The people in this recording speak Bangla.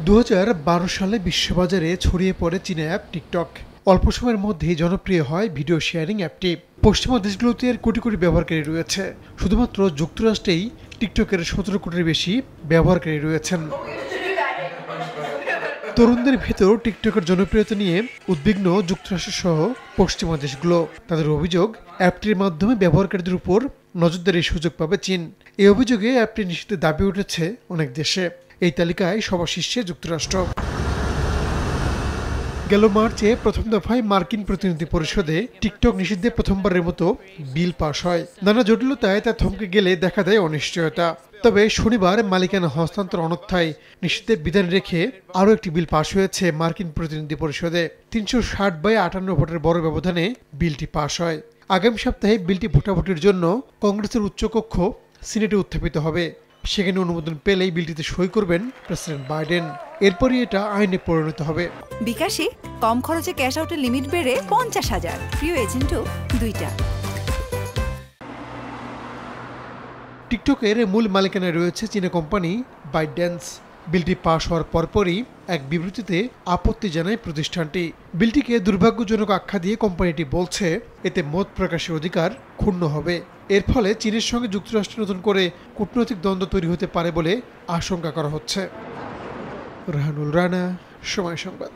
2012 সালে বিশ্ববাজারে ছড়িয়ে পড়ে চীনা অ্যাপ টিকটক। অল্প সময়ের মধ্যেই জনপ্রিয় হয় ভিডিও শেয়ারিং অ্যাপটি। পশ্চিমা দেশগুলোতে এর কোটি কোটি ব্যবহারকারী রয়েছে। শুধুমাত্র যুক্তরাষ্ট্রেই টিকটকের 17 কোটির বেশি ব্যবহারকারী রয়েছেন। তরুণদের ভেতর টিকটকের জনপ্রিয়তা নিয়ে উদ্বিগ্ন যুক্তরাষ্ট্র সহ পশ্চিমা দেশগুলো। তাদের অভিযোগ, অ্যাপটির মাধ্যমে ব্যবহারকারীদের উপর নজরদারির সুযোগ পাবে চীন। এই অভিযোগে অ্যাপটি নিষিদ্ধের দাবি উঠেছে অনেক দেশে। এই তালিকায় সবার শীর্ষে যুক্তরাষ্ট্র। গেল মার্চে প্রথম দফায় মার্কিন প্রতিনিধি পরিষদে টিকটক নিষিদ্ধে প্রথমবারের মতো বিল পাশ হয়। নানা জটিলতায় তা থমকে গেলে দেখা দেয় অনিশ্চয়তা। তবে শনিবার মালিকানা হস্তান্তর অন্যথায় নিষিদ্ধের বিধান রেখে আরও একটি বিল পাশ হয়েছে মার্কিন প্রতিনিধি পরিষদে। 360/58 ভোটের বড় ব্যবধানে বিলটি পাশ হয়। আগামী সপ্তাহে বিলটি ভোটাভুটির জন্য কংগ্রেসের উচ্চকক্ষ সিনেটে উত্থাপিত হবে। সেখানে অনুমোদন পেলেই বিলটিতে সই করবেন প্রেসিডেন্ট বাইডেন। এরপরই এটা আইনে পরিণত হবে। বিকাশে কম খরচে ক্যাশ আউটের লিমিট বেড়ে 50,000। প্রিয় এজেন্টও 2টা। টিকটকের মূল মালিকানায় রয়েছে চীনা কোম্পানি বাইডেন্স। বিলটি পাশ হওয়ার পরপরই এক বিবৃতিতে আপত্তি জানায় প্রতিষ্ঠানটি। বিলটিকে দুর্ভাগ্যজনক আখ্যা দিয়ে কোম্পানিটি বলছে, এতে মত প্রকাশের অধিকার ক্ষুণ্ণ হবে। এর ফলে চীনের সঙ্গে যুক্তরাষ্ট্র নতুন করে কূটনৈতিক দ্বন্দ্ব তৈরি হতে পারে বলে আশঙ্কা করা হচ্ছে। রাহানুল রানা, সময় সংবাদ।